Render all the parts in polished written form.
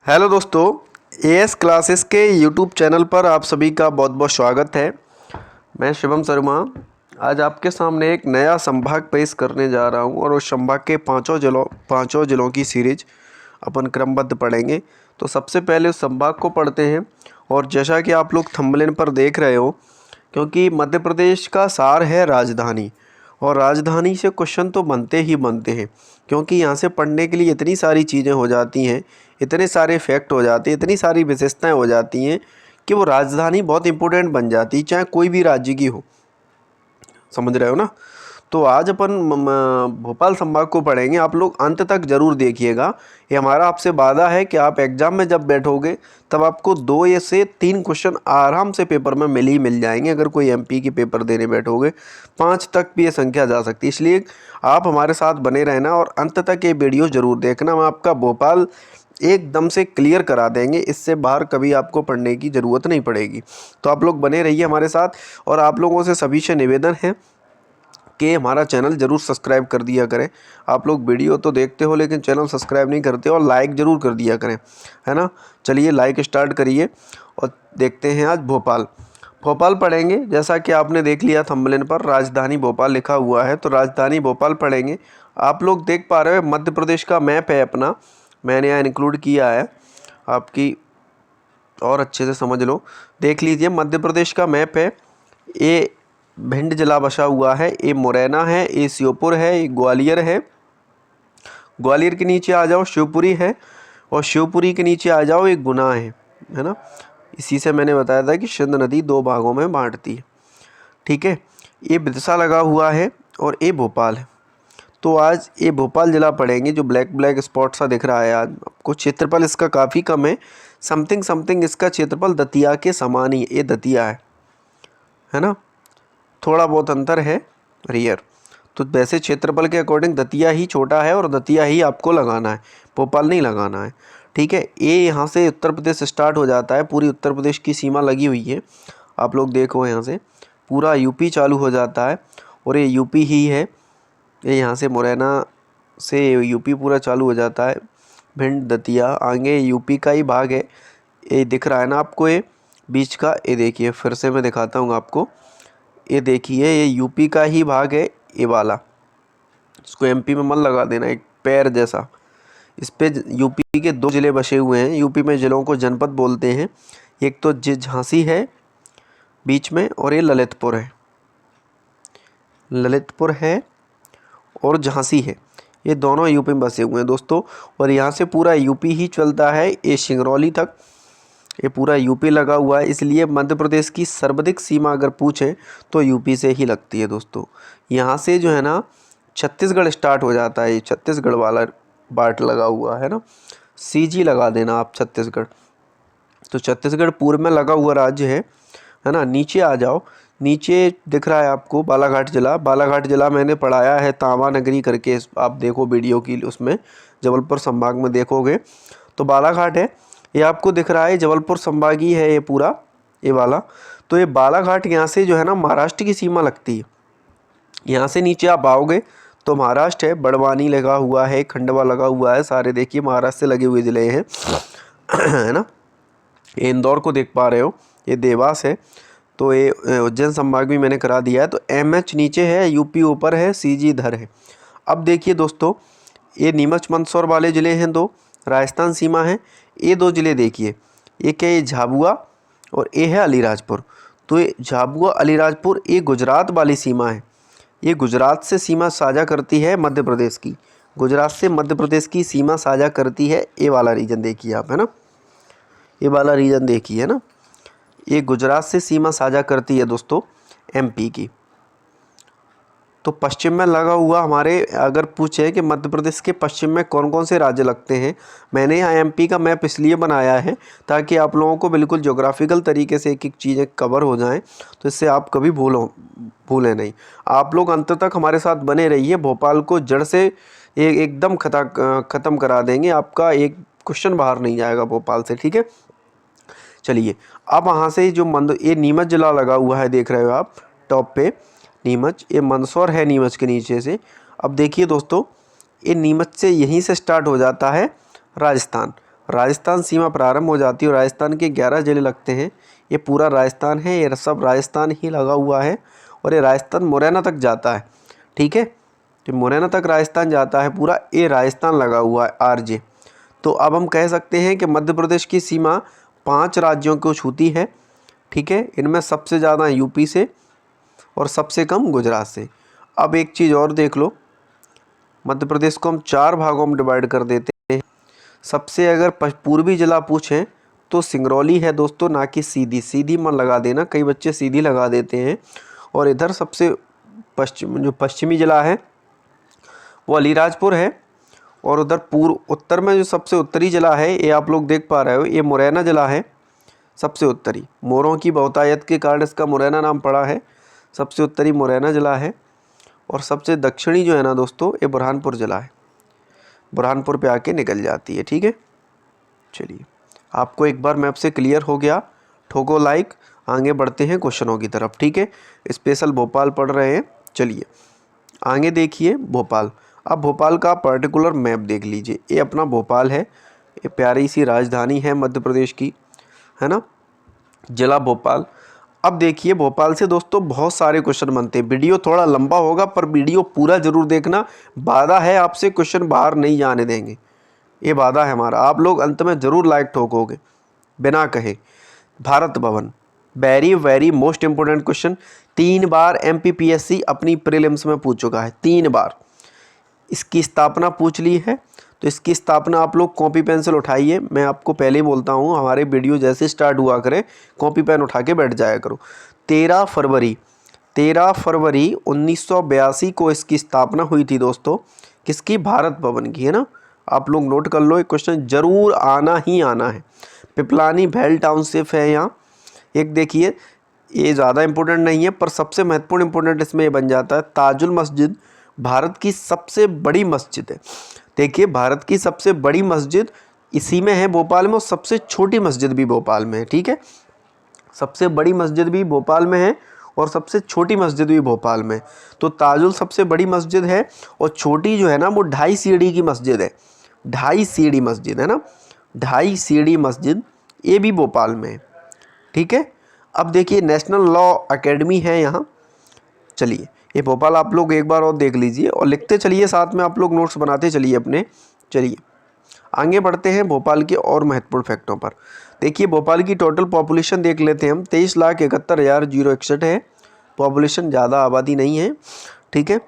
Hello दोस्तों, as classes के YouTube channel पर आप सभी का बहुत बहुत स्वागत है। मैं शिवम शर्मा आज आपके सामने एक नया संभाग पेश करने जा रहा हूं और उस संभाग के पांचों जिलों की सीरीज अपन क्रमबद्ध पढ़ेंगे। तो सबसे पहले उस संभाग को पढ़ते हैं। और जैसा कि आप लोग थंबनेल पर देख रहे हो, क्योंकि मध्य प्रदेश का सार है राजधानी, और राजधानी से क्वेश्चन तो बनते ही बनते हैं, क्योंकि यहाँ से पढ़ने के लिए इतनी सारी चीज़ें हो जाती हैं, इतने सारे फैक्ट हो जाते हैं, इतनी सारी विशेषताएं हो जाती हैं कि वो राजधानी बहुत इंपॉर्टेंट बन जाती है, चाहे कोई भी राज्य की हो। समझ रहे हो ना। तो आज अपन भोपाल संभाग को पढ़ेंगे। आप लोग अंत तक ज़रूर देखिएगा। ये हमारा आपसे वादा है कि आप एग्ज़ाम में जब बैठोगे तब आपको 2 या से 3 क्वेश्चन आराम से पेपर में मिल जाएंगे। अगर कोई एमपी की पेपर देने बैठोगे 5 तक भी ये संख्या जा सकती है। इसलिए आप हमारे साथ बने रहना और अंत तक ये वीडियो ज़रूर देखना। हम आपका भोपाल एकदम से क्लियर करा देंगे, इससे बाहर कभी आपको पढ़ने की ज़रूरत नहीं पड़ेगी। तो आप लोग बने रहिए हमारे साथ। और आप लोगों से सभी से निवेदन है कि हमारा चैनल ज़रूर सब्सक्राइब कर दिया करें। आप लोग वीडियो तो देखते हो लेकिन चैनल सब्सक्राइब नहीं करते, और लाइक ज़रूर कर दिया करें, है ना। चलिए लाइक स्टार्ट करिए और देखते हैं आज भोपाल पढ़ेंगे। जैसा कि आपने देख लिया थंबनेल पर राजधानी भोपाल लिखा हुआ है, तो राजधानी भोपाल पढ़ेंगे। आप लोग देख पा रहे हो मध्य प्रदेश का मैप है अपना, मैंने यहाँ इंक्लूड किया है आपकी, और अच्छे से समझ लो। देख लीजिए मध्य प्रदेश का मैप है। ये भिंड जिला बसा हुआ है, ये मुरैना है, ये श्योपुर है, ये ग्वालियर है। ग्वालियर के नीचे आ जाओ शिवपुरी है, और शिवपुरी के नीचे आ जाओ ये गुना है ना। इसी से मैंने बताया था कि सिंध नदी 2 भागों में बांटती है, ठीक है। ये बिदसा लगा हुआ है और ये भोपाल है। तो आज ये भोपाल ज़िला पढ़ेंगे। जो ब्लैक स्पॉट सा दिख रहा है आज आपको, क्षेत्रफल इसका काफ़ी कम है, समथिंग इसका क्षेत्रफल दतिया के समान ही, ये दतिया है ना। थोड़ा बहुत अंतर है रियर। तो वैसे क्षेत्रफल के अकॉर्डिंग दतिया ही छोटा है और दतिया ही आपको लगाना है, भोपाल नहीं लगाना है, ठीक है। ये यहाँ से उत्तर प्रदेश स्टार्ट हो जाता है, पूरी उत्तर प्रदेश की सीमा लगी हुई है। आप लोग देखो यहाँ से पूरा यूपी चालू हो जाता है, और ये यूपी ही है। ये यहाँ से मुरैना से यूपी पूरा चालू हो जाता है। भिंड दतिया आगे यूपी का ही भाग है। ये दिख रहा है ना आपको, ये बीच का, ये देखिए फिर से मैं दिखाता हूँ आपको। ये देखिए ये यूपी का ही भाग है, ये वाला। इसको एमपी में मत लगा देना, एक पैर जैसा। इस पे यूपी के 2 ज़िले बसे हुए हैं। यूपी में ज़िलों को जनपद बोलते हैं। एक तो झांसी है बीच में, और ये ललितपुर है और झांसी है। ये दोनों यूपी में बसे हुए हैं दोस्तों। और यहाँ से पूरा यूपी ही चलता है, ये सिंगरौली तक, ये पूरा यूपी लगा हुआ है। इसलिए मध्य प्रदेश की सर्वाधिक सीमा अगर पूछें तो यूपी से ही लगती है दोस्तों। यहाँ से जो है ना छत्तीसगढ़ स्टार्ट हो जाता है, ये छत्तीसगढ़ वाला बाट लगा हुआ है ना, सीजी लगा देना आप छत्तीसगढ़। तो छत्तीसगढ़ पूर्व में लगा हुआ राज्य है ना। नीचे आ जाओ, नीचे दिख रहा है आपको बालाघाट जिला मैंने पढ़ाया है तांबा नगरी करके। आप देखो वीडियो की, उसमें जबलपुर संभाग में देखोगे तो बालाघाट है। ये आपको दिख रहा है जबलपुर संभागी है ये पूरा, ये वाला। तो ये बालाघाट यहाँ से जो है ना महाराष्ट्र की सीमा लगती है। यहाँ से नीचे आप आओगे तो महाराष्ट्र है, बड़वानी लगा हुआ है, खंडवा लगा हुआ है, सारे देखिए महाराष्ट्र से लगे हुए ज़िले हैं है ना। ये इंदौर को देख पा रहे हो, ये देवास है। तो ये उज्जैन संभाग भी मैंने करा दिया है। तो एमएच नीचे है, यूपी ऊपर है, सीजी इधर है। अब देखिए दोस्तों, ये नीमच मंदसौर वाले ज़िले हैं 2, राजस्थान सीमा है। ये 2 ज़िले देखिए, एक है झाबुआ और ये है अलीराजपुर। तो ये झाबुआ अलीराजपुर ये गुजरात वाली सीमा है। ये गुजरात से सीमा साझा करती है मध्य प्रदेश की, गुजरात से मध्य प्रदेश की सीमा साझा करती है। ये वाला रीजन देखिए आप, है ना, ये वाला रीजन देखिए, है ना। ये गुजरात से सीमा साझा करती है दोस्तों एमपी की। तो पश्चिम में लगा हुआ हमारे, अगर पूछे कि मध्य प्रदेश के पश्चिम में कौन कौन से राज्य लगते हैं, मैंने यहाँ एमपी का मैप इसलिए बनाया है ताकि आप लोगों को बिल्कुल ज्योग्राफिकल तरीके से एक एक चीज़ें कवर हो जाएं, तो इससे आप कभी भूलें नहीं। आप लोग अंत तक हमारे साथ बने रहिए। भोपाल को जड़ से एकदम ख़त्म करा देंगे। आपका एक क्वेश्चन बाहर नहीं जाएगा भोपाल से, ठीक है। चलिए अब वहाँ से जो ये नीमच जिला लगा हुआ है, देख रहे हो आप टॉप पे नीमच, ये मंदसौर है नीमच के नीचे से। अब देखिए दोस्तों, ये नीमच से यहीं से स्टार्ट हो जाता है राजस्थान। राजस्थान सीमा प्रारंभ हो जाती है और राजस्थान के 11 जिले लगते हैं। ये पूरा राजस्थान है, ये सब राजस्थान ही लगा हुआ है और ये राजस्थान मुरैना तक जाता है। ठीक है, तो मुरैना तक राजस्थान जाता है पूरा, ये राजस्थान लगा हुआ है आरजे। तो अब हम कह सकते हैं कि मध्य प्रदेश की सीमा 5 राज्यों को छूती है। ठीक है, इनमें सबसे ज़्यादा यूपी से और सबसे कम गुजरात से। अब एक चीज़ और देख लो, मध्य प्रदेश को हम 4 भागों में डिवाइड कर देते हैं। सबसे अगर पूर्वी जिला पूछें तो सिंगरौली है दोस्तों, ना कि सीधी। सीधी मन लगा देना, कई बच्चे सीधी लगा देते हैं। और इधर सबसे पश्चिमी जिला है वो अलीराजपुर है। और उधर उत्तर में जो सबसे उत्तरी जिला है, ये आप लोग देख पा रहे हो, ये मुरैना जिला है सबसे उत्तरी। मोरों की बहुतायत के कारण इसका मुरैना नाम पड़ा है। सबसे उत्तरी मुरैना जिला है। और सबसे दक्षिणी जो है ना दोस्तों, ये बुरहानपुर जिला है। बुरहानपुर पे आके निकल जाती है। ठीक है, चलिए आपको एक बार मैप से क्लियर हो गया, ठोको लाइक। आगे बढ़ते हैं क्वेश्चनों की तरफ। ठीक है, स्पेशल भोपाल पढ़ रहे हैं। चलिए आगे देखिए भोपाल। अब भोपाल का पर्टिकुलर मैप देख लीजिए, ये अपना भोपाल है, ये प्यारी सी राजधानी है मध्य प्रदेश की, है ना, जिला भोपाल। अब देखिए भोपाल से दोस्तों बहुत सारे क्वेश्चन बनते हैं। वीडियो थोड़ा लंबा होगा पर वीडियो पूरा जरूर देखना, वादा है आपसे क्वेश्चन बाहर नहीं जाने देंगे, ये वादा है हमारा। आप लोग अंत में ज़रूर लाइक ठोकोगे बिना कहे। Bharat Bhavan, very very most important question. 3 बार MPPSC अपनी प्रीलिम्स में पूछ चुका है, 3 बार। इसकी स्थापना पूछ ली है, तो इसकी स्थापना आप लोग कॉपी पेंसिल उठाइए। मैं आपको पहले ही बोलता हूँ, हमारे वीडियो जैसे स्टार्ट हुआ करें कॉपी पेन उठा के बैठ जाया करो। 13 फरवरी 1982 को इसकी स्थापना हुई थी दोस्तों। किसकी? भारत भवन की, है ना। आप लोग नोट कर लो, एक क्वेश्चन जरूर आना ही आना है। पिपलानी भैल टाउनशिप है यहाँ। एक देखिए, ये ज़्यादा इंपॉर्टेंट नहीं है पर सबसे महत्वपूर्ण इंपॉर्टेंट इसमें ये बन जाता है। ताजुल मस्जिद भारत की सबसे बड़ी मस्जिद है। देखिए भारत की सबसे बड़ी मस्जिद इसी में है, भोपाल में, और सबसे छोटी मस्जिद भी भोपाल में है। ठीक है, सबसे बड़ी मस्जिद भी भोपाल में है और सबसे छोटी मस्जिद भी भोपाल में। तो ताजुल सबसे बड़ी मस्जिद है और छोटी जो है ना वो 2.5 सीढ़ी की मस्जिद है। 2.5 सीढ़ी मस्जिद है ना, 2.5 सीढ़ी मस्जिद, ये भी भोपाल में है। ठीक है, अब देखिए नेशनल लॉ एकेडमी है यहाँ। चलिए ये भोपाल आप लोग एक बार और देख लीजिए और लिखते चलिए, साथ में आप लोग नोट्स बनाते चलिए अपने। चलिए आगे बढ़ते हैं भोपाल के और महत्वपूर्ण फैक्टों पर। देखिए भोपाल की टोटल पॉपुलेशन देख लेते हैं हम, 23,71,061 है। पॉपुलेशन, ज़्यादा आबादी नहीं है। ठीक है,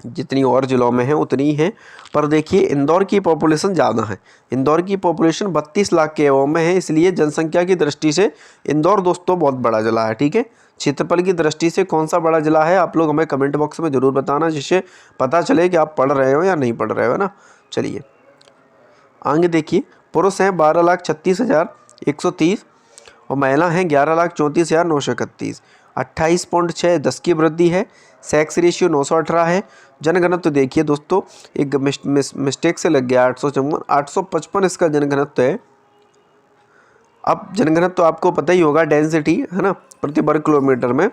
जितनी और ज़िलों में है उतनी ही है। पर देखिए इंदौर की पॉपुलेशन ज़्यादा है। इंदौर की पॉपुलेशन 32 लाख के अबव में है, इसलिए जनसंख्या की दृष्टि से इंदौर दोस्तों बहुत बड़ा ज़िला है। ठीक है, क्षेत्रफल की दृष्टि से कौन सा बड़ा ज़िला है आप लोग हमें कमेंट बॉक्स में ज़रूर बताना, जिससे पता चले कि आप पढ़ रहे हो या नहीं पढ़ रहे हो, ना। चलिए आगे देखिए, पुरुष हैं 12,36,130 और महिला हैं 11,34,931। 28.6 10 की वृद्धि है। सेक्स रेशियो 918 है। जनघनत्व देखिए दोस्तों, एक मिस्टेक से लग गया, 855 इसका जनघनत्व है। अब जनघनत्व आपको पता ही होगा, डेंसिटी है ना, प्रति वर्ग किलोमीटर में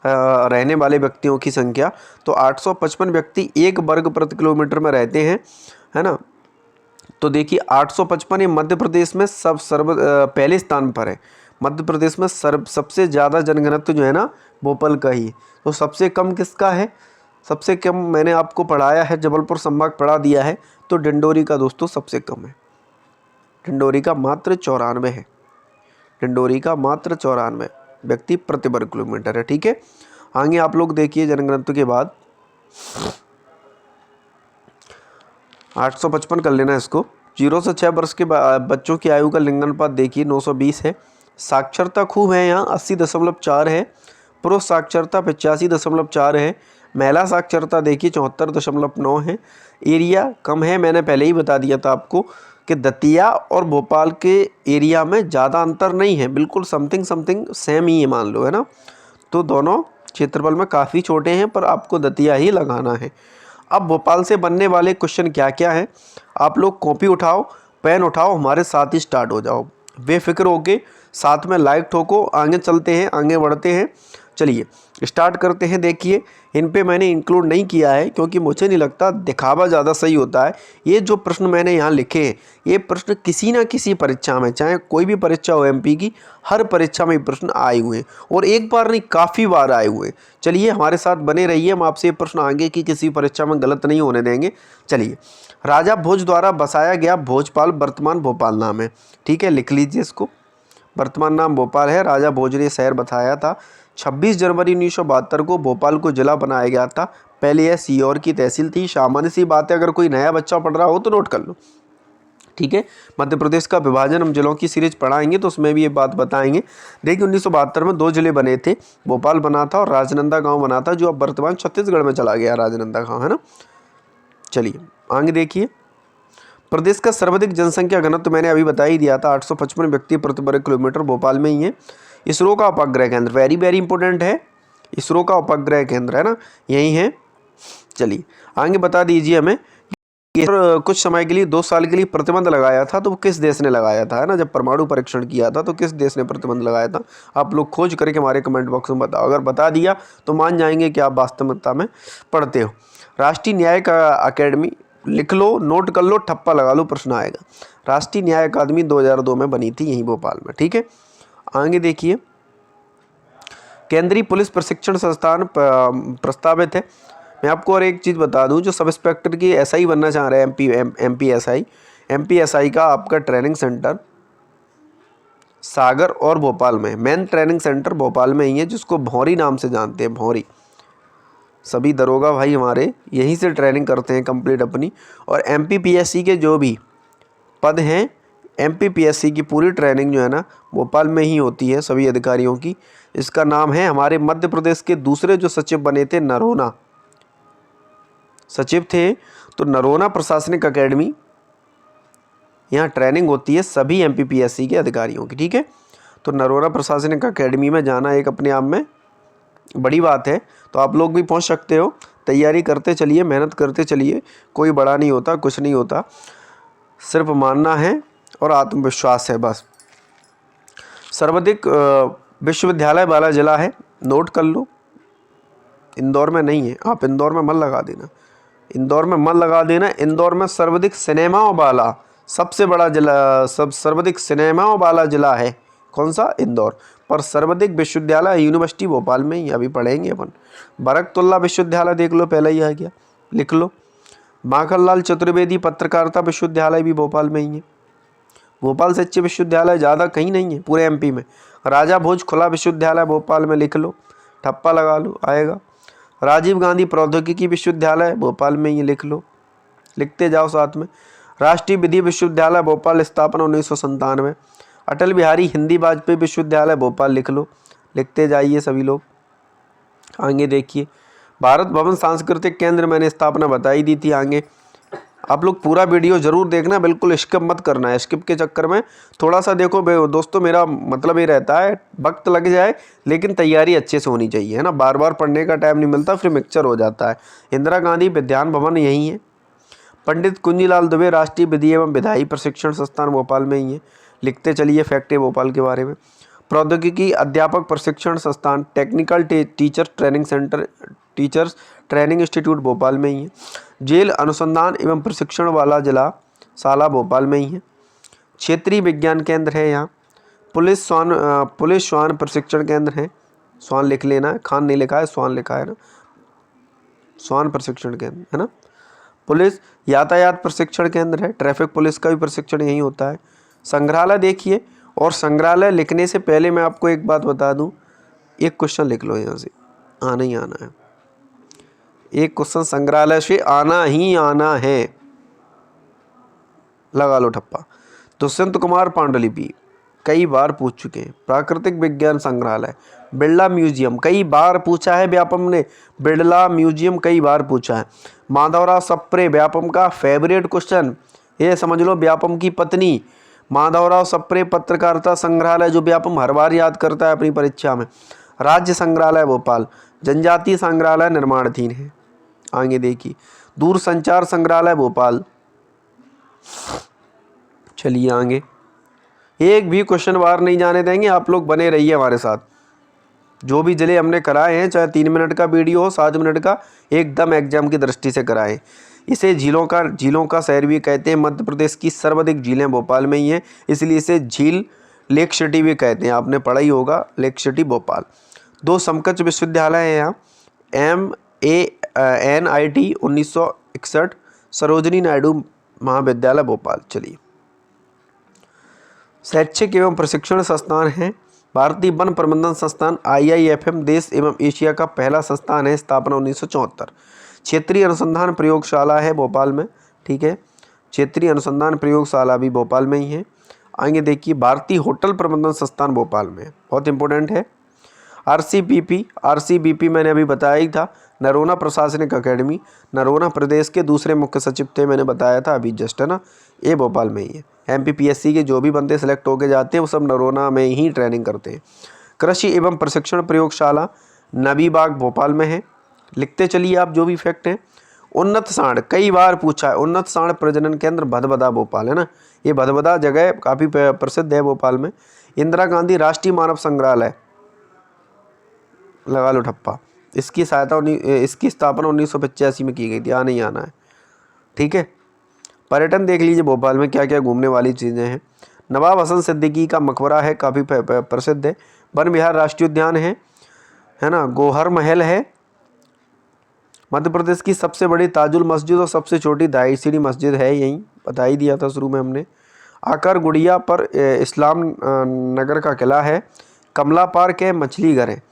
रहने वाले व्यक्तियों की संख्या। तो 855 व्यक्ति 1 वर्ग प्रति किलोमीटर में रहते हैं, है ना। तो देखिए 855 ये मध्य प्रदेश में पहले स्थान पर है। मध्य प्रदेश में सबसे ज़्यादा जनघनत्व जो है ना भोपाल का ही। तो सबसे कम किसका है? सबसे कम मैंने आपको पढ़ाया है, जबलपुर संभाग पढ़ा दिया है। तो डिंडोरी का दोस्तों सबसे कम है। डिंडोरी का मात्र 94 है। डिंडोरी का मात्र 94 व्यक्ति प्रति वर्ग किलोमीटर है। ठीक है, आगे आप लोग देखिए जनघनत्व के बाद 855 कर लेना इसको। 0 से 6 वर्ष के बच्चों की आयु का लिंगानुपात देखिए 920 है। साक्षरता खूब है यहाँ, 80.4 है। पुरुष साक्षरता 85.4 है। महिला साक्षरता देखिए 74.9 है। एरिया कम है, मैंने पहले ही बता दिया था आपको कि दतिया और भोपाल के एरिया में ज़्यादा अंतर नहीं है, बिल्कुल समथिंग सेम ही है मान लो, है ना। तो दोनों क्षेत्रफल में काफ़ी छोटे हैं, पर आपको दतिया ही लगाना है। अब भोपाल से बनने वाले क्वेश्चन क्या क्या हैं, आप लोग कॉपी उठाओ, पेन उठाओ, हमारे साथ ही स्टार्ट हो जाओ। बेफिक्र होके साथ में लाइक ठोको। आगे चलते हैं, आगे बढ़ते हैं। चलिए स्टार्ट करते हैं। देखिए इन पे मैंने इंक्लूड नहीं किया है क्योंकि मुझे नहीं लगता, दिखावा ज़्यादा सही होता है। ये जो प्रश्न मैंने यहाँ लिखे हैं, ये प्रश्न किसी ना किसी परीक्षा में, चाहे कोई भी परीक्षा हो एमपी की, हर परीक्षा में ये प्रश्न आए हुए हैं और एक बार नहीं काफ़ी बार आए हुए हैं। चलिए हमारे साथ बने रहिए, हम आपसे ये प्रश्न आगे की किसी परीक्षा में गलत नहीं होने देंगे। चलिए, राजा भोज द्वारा बसाया गया भोजपाल वर्तमान भोपाल नाम है। ठीक है, लिख लीजिए इसको। वर्तमान नाम भोपाल है। राजा भोज ने शहर बताया था। 26 जनवरी 1972 को भोपाल को जिला बनाया गया था। पहले यह सीहोर की तहसील थी। सामान्य सी बात है, अगर कोई नया बच्चा पढ़ रहा हो तो नोट कर लो। ठीक है, मध्य प्रदेश का विभाजन हम जिलों की सीरीज पढ़ाएंगे तो उसमें भी ये बात बताएंगे। देखिए 1972 में 2 जिले बने थे, भोपाल बना था और राजनंदा गांव बना था, जो अब वर्तमान छत्तीसगढ़ में चला गया राजनंदा गांव, है ना। चलिए आगे देखिए, प्रदेश का सर्वाधिक जनसंख्या घनत्व मैंने अभी बता ही दिया था, 855 व्यक्ति प्रति वर्ग किलोमीटर, भोपाल में ही है। इसरो का उपग्रह केंद्र, वेरी वेरी इंपॉर्टेंट है, इसरो का उपग्रह केंद्र, है ना, यही है। चलिए आगे बता दीजिए हमें, कुछ समय के लिए 2 साल के लिए प्रतिबंध लगाया था, तो वो किस देश ने लगाया था, है ना। जब परमाणु परीक्षण किया था तो किस देश ने प्रतिबंध लगाया था, आप लोग खोज करके हमारे कमेंट बॉक्स में बताओ। अगर बता दिया तो मान जाएंगे कि आप वास्तविकता में पढ़ते हो। राष्ट्रीय न्यायिक अकेडमी, लिख लो, नोट कर लो, ठप्पा लगा लो, प्रश्न आएगा। राष्ट्रीय न्याय अकादमी 2002 में बनी थी, यहीं भोपाल में। ठीक है, आगे देखिए, केंद्रीय पुलिस प्रशिक्षण संस्थान प्रस्तावित है। मैं आपको और एक चीज़ बता दूं, जो सब इंस्पेक्टर की एसआई बनना चाह रहे हैं, एमपी एसआई का आपका ट्रेनिंग सेंटर सागर और भोपाल में, मेन ट्रेनिंग सेंटर भोपाल में ही है, जिसको भौरी नाम से जानते हैं, भौरी। सभी दरोगा भाई हमारे यहीं से ट्रेनिंग करते हैं कंप्लीट अपनी। और एमपीपीएससी के जो भी पद हैं, एमपीपीएससी की पूरी ट्रेनिंग जो है ना भोपाल में ही होती है सभी अधिकारियों की। इसका नाम है, हमारे मध्य प्रदेश के दूसरे जो सचिव बने थे, नरोना सचिव थे, तो नरोना प्रशासनिक अकेडमी, यहाँ ट्रेनिंग होती है सभी एमपीपीएससी के अधिकारियों की। ठीक है, तो नरोना प्रशासनिक अकेडमी में जाना एक अपने आप में बड़ी बात है, तो आप लोग भी पहुँच सकते हो। तैयारी करते चलिए, मेहनत करते चलिए, कोई बड़ा नहीं होता, कुछ नहीं होता, सिर्फ मानना है और आत्मविश्वास है बस। सर्वाधिक विश्वविद्यालय वाला जिला है, नोट कर लो। इंदौर में नहीं है, आप इंदौर में मन लगा देना, इंदौर में मन लगा देना। इंदौर में सर्वाधिक सिनेमाओं वाला सबसे बड़ा जिला, सर्वाधिक सिनेमाओं वाला जिला है कौन सा, इंदौर। पर सर्वाधिक विश्वविद्यालय यूनिवर्सिटी भोपाल में ही, अभी पढ़ेंगे अपन। बरकतुल्ला विश्वविद्यालय देख लो, पहले ही आ गया, लिख लो। माखनलाल चतुर्वेदी पत्रकारिता विश्वविद्यालय भी भोपाल में ही है। भोपाल से अच्छे विश्वविद्यालय ज़्यादा कहीं नहीं है पूरे एमपी में। राजा भोज खुला विश्वविद्यालय भोपाल में, लिख लो, ठप्पा लगा लो, आएगा। राजीव गांधी प्रौद्योगिकी विश्वविद्यालय भोपाल में ही, लिख लो, लिखते जाओ साथ में। राष्ट्रीय विधि विश्वविद्यालय भोपाल, स्थापना 1997। अटल बिहारी हिंदी वाजपेयी विश्वविद्यालय भोपाल, लिख लो, लिखते जाइए सभी लोग। आगे देखिए, भारत भवन सांस्कृतिक केंद्र, मैंने स्थापना बताई दी थी। आगे आप लोग पूरा वीडियो जरूर देखना, बिल्कुल स्किप मत करना है, स्किप के चक्कर में थोड़ा सा देखो दोस्तों, मेरा मतलब ये रहता है वक्त लग जाए लेकिन तैयारी अच्छे से होनी चाहिए, है ना। बार बार पढ़ने का टाइम नहीं मिलता, फिर मिक्सचर हो जाता है। इंदिरा गांधी विज्ञान भवन यहीं है। पंडित कुंजीलाल दुबे राष्ट्रीय विधि एवं विधायी प्रशिक्षण संस्थान भोपाल में ही है, लिखते चलिए फैक्ट है भोपाल के बारे में। प्रौद्योगिकी अध्यापक प्रशिक्षण संस्थान, technical teacher training centre, teachers training institute Bhopal में ही है। जेल अनुसंधान एवं प्रशिक्षण वाला जिला साला भोपाल में ही है। क्षेत्रीय विज्ञान केंद्र है यहाँ। पुलिस श्वान प्रशिक्षण केंद्र है, श्वान लिख लेना है, खान नहीं लिखा है, श्वान लिखा है ना, श्वान प्रशिक्षण केंद्र, है ना। पुलिस यातायात प्रशिक्षण केंद्र है, ट्रैफिक पुलिस का भी प्रशिक्षण यही होता है। संग्रहालय देखिए, और संग्रहालय लिखने से पहले मैं आपको एक बात बता दूं, एक क्वेश्चन लिख लो यहाँ से, आना ही आना है, एक क्वेश्चन संग्रहालय से आना ही आना है, लगा लो ठप्पा। दुष्यंत कुमार पांडुलिपि कई बार पूछ चुके हैं। प्राकृतिक विज्ञान संग्रहालय, बिरला म्यूजियम कई बार पूछा है व्यापम ने, बिरला म्यूजियम कई बार पूछा है। माधवराव सप्रे व्यापम का फेवरेट क्वेश्चन, ये समझ लो, व्यापम की पत्नी माधवराव सप्रे पत्रकारिता संग्रहालय, जो व्यापम हर बार याद करता है अपनी परीक्षा में। राज्य संग्रहालय भोपाल, जनजातीय संग्रहालय निर्माणाधीन है। आगे देखिए, दूरसंचार संग्रहालय भोपाल। चलिए आगे, एक भी क्वेश्चन बार नहीं जाने देंगे, आप लोग बने रहिए हमारे साथ। जो भी जिले हमने कराए हैं, चाहे 3 मिनट का वीडियो हो, 7 मिनट का, एकदम एग्जाम की दृष्टि से कराएं। इसे झीलों का शहर भी कहते हैं। मध्य प्रदेश की सर्वाधिक झीलें भोपाल में ही हैं, इसलिए इसे झील लेक सिटी भी कहते हैं। आपने पढ़ा ही होगा, लेक सिटी भोपाल। 2 समकक्ष विश्वविद्यालय हैं यहाँ, MANIT 1961, सरोजनी नायडू महाविद्यालय भोपाल। चलिए, शैक्षिक एवं प्रशिक्षण संस्थान हैं। भारतीय वन प्रबंधन संस्थान IIFM देश एवं एशिया का पहला संस्थान है, स्थापना 1974। क्षेत्रीय अनुसंधान प्रयोगशाला है भोपाल में, ठीक है, क्षेत्रीय अनुसंधान प्रयोगशाला भी भोपाल में ही है। आगे देखिए, भारतीय होटल प्रबंधन संस्थान भोपाल में, बहुत इंपॉर्टेंट है। RCBP मैंने अभी बताया ही था, नरोना प्रशासनिक अकेडमी, नरोना प्रदेश के दूसरे मुख्य सचिव थे, मैंने बताया था अभी जस्ट, है ना, ये भोपाल में ही है। MPPSC के जो भी बंदे सेलेक्ट होके जाते हैं वो सब नरोना में ही ट्रेनिंग करते हैं। कृषि एवं प्रशिक्षण प्रयोगशाला नबीबाग भोपाल में है। लिखते चलिए आप जो भी फैक्ट हैं। उन्नत सांड, कई बार पूछा है, उन्नत सांड प्रजनन केंद्र भदभदा भोपाल, है ना, ये भदभदा जगह काफ़ी प्रसिद्ध है भोपाल में। इंदिरा गांधी राष्ट्रीय मानव संग्रहालय, लगा लो ठप्पा, इसकी स्थापना 1985 में की गई थी, नहीं आना है, ठीक है। पर्यटन देख लीजिए भोपाल में क्या क्या घूमने वाली चीज़ें हैं। नवाब हसन सिद्दीकी का मकबरा है, काफ़ी प्रसिद्ध है। वन विहार राष्ट्रीय उद्यान है ना। गौहर महल है। मध्य प्रदेश की सबसे बड़ी ताजुल मस्जिद और सबसे छोटी दाई सीढ़ी मस्जिद है, यहीं बता ही दिया था शुरू में हमने। आकर गुड़िया पर इस्लाम नगर का किला है। कमला पार्क है, मछली घर है।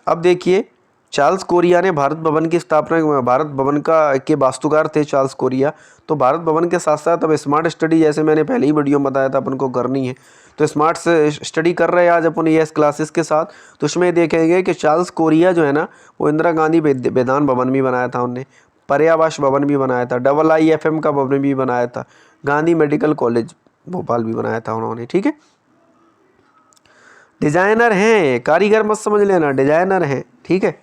अब देखिए, चार्ल्स कोरिया ने भारत भवन की स्थापना, भारत भवन के वास्तुकार थे चार्ल्स कोरिया। तो भारत भवन के साथ साथ अब स्मार्ट स्टडी, जैसे मैंने पहले ही वीडियो में बताया था अपन को करनी है, तो स्मार्ट स्टडी कर रहे हैं आज अपन ES क्लासेस के साथ। तो उसमें देखेंगे कि चार्ल्स कोरिया जो है ना, वो इंदिरा गांधी विधान भवन भी बनाया था उनने, पर्यावास भवन भी बनाया था, IIFM का भवन भी बनाया था, गांधी मेडिकल कॉलेज भोपाल भी बनाया था उन्होंने, ठीक है। डिजाइनर हैं, कारीगर मत समझ लेना, डिजाइनर हैं, ठीक है।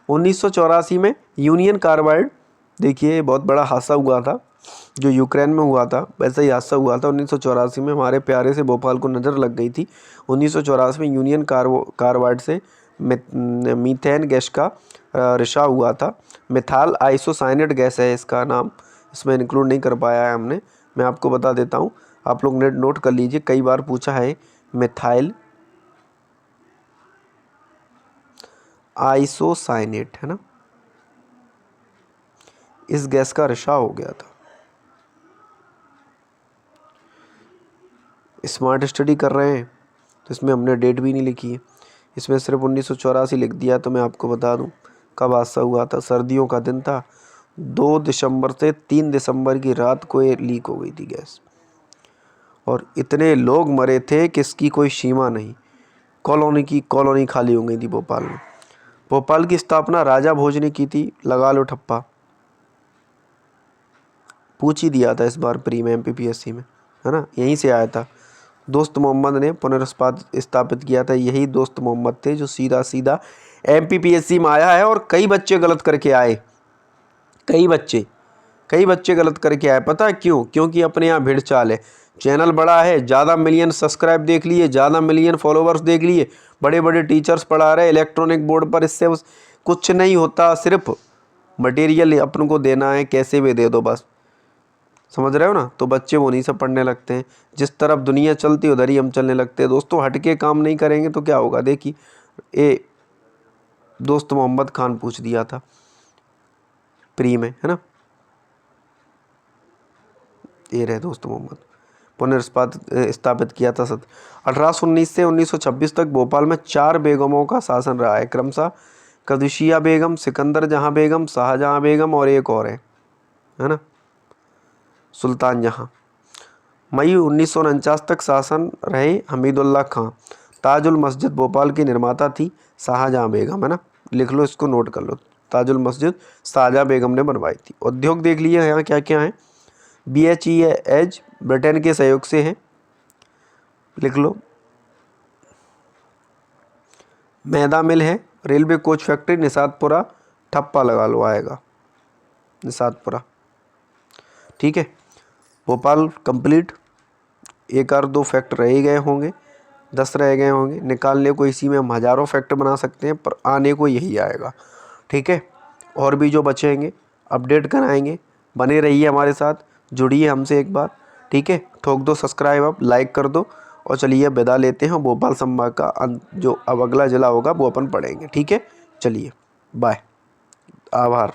1984 में यूनियन कार्बाइड, देखिए बहुत बड़ा हादसा हुआ था जो यूक्रेन में हुआ था, वैसा ही हादसा हुआ था 1984 में, हमारे प्यारे से भोपाल को नज़र लग गई थी। 1984 में यूनियन कार्बाइड से मीथेन गैस का रिसाव हुआ था। मिथाइल आइसोसाइनेट गैस है इसका नाम, इसमें इंक्लूड नहीं कर पाया है हमने, मैं आपको बता देता हूँ, आप लोग नोट कर लीजिए, कई बार पूछा है। मिथाइल आइसोसाइनेट, है ना, इस गैस का रिसाव हो गया था। स्मार्ट स्टडी कर रहे हैं तो इसमें हमने डेट भी नहीं लिखी है, इसमें सिर्फ 1984 लिख दिया। तो मैं आपको बता दूं कब हादसा हुआ था, सर्दियों का दिन था, 2 दिसंबर से 3 दिसंबर की रात को ये लीक हो गई थी गैस, और इतने लोग मरे थे कि इसकी कोई सीमा नहीं। कॉलोनी खाली हो गई थी भोपाल में। भोपाल की स्थापना राजा भोज ने की थी, लगा लो ठप्पा, पूछ ही दिया था इस बार प्री में MPPSC में, है ना, यहीं से आया था। दोस्त मोहम्मद ने पुनर्स्थापित किया था, यही दोस्त मोहम्मद थे जो सीधा सीधा MPPSC में आया है। और कई बच्चे गलत करके आए, कई बच्चे गलत करके आए, पता है क्यों? क्योंकि अपने यहाँ भीड़ चाल है, चैनल बड़ा है, ज़्यादा मिलियन सब्सक्राइब देख लिए, ज़्यादा मिलियन फॉलोवर्स देख लिए, बड़े बड़े टीचर्स पढ़ा रहे इलेक्ट्रॉनिक बोर्ड पर, इससे कुछ नहीं होता, सिर्फ मटेरियल अपन को देना है, कैसे भी दे दो बस, समझ रहे हो ना। तो बच्चे वो नहीं सब पढ़ने लगते हैं, जिस तरफ दुनिया चलती है उधर ही हम चलने लगते हैं दोस्तों। हटके काम नहीं करेंगे तो क्या होगा, देखिए ये दोस्त मोहम्मद खान पूछ दिया था प्री में, है ना, ये रहे दोस्त मोहम्मद, पुनर्स्थापित किया था 1819 से 1926 तक भोपाल में 4 बेगमों का शासन रहा है, क्रमशः कदुशिया बेगम, सिकंदर जहां बेगम, शाहजहां बेगम और एक और है ना, सुल्तान जहां। मई 1949 तक शासन रहे हमीदुल्लाह खां। ताजुल मस्जिद भोपाल की निर्माता थी शाहजहां बेगम, है ना, लिख लो इसको, नोट कर लो, ताजुल मस्जिद शाहजहां बेगम ने बनवाई थी। उद्योग देख लिए यहाँ क्या क्या है। BHEAG ब्रिटेन के सहयोग से है, लिख लो। मैदा मिल है, रेलवे कोच फैक्ट्री निषादपुरा, ठप्पा लगा लो, आएगा निषादपुरा, ठीक है। भोपाल कंप्लीट, एक और 2 फैक्ट रह ही गए होंगे, 10 रह गए होंगे। निकालने को इसी में हम हज़ारों फैक्ट बना सकते हैं, पर आने को यही आएगा। ठीक है, और भी जो बचेंगे अपडेट कराएंगे। बने रहिए हमारे साथ, जुड़िए हमसे एक बार। ठीक है, ठोक दो सब्सक्राइब, अब लाइक कर दो, और चलिए विदा लेते हैं। भोपाल संभाग का जो अब अगला ज़िला होगा वो अपन पढ़ेंगे। ठीक है, चलिए बाय, आभार।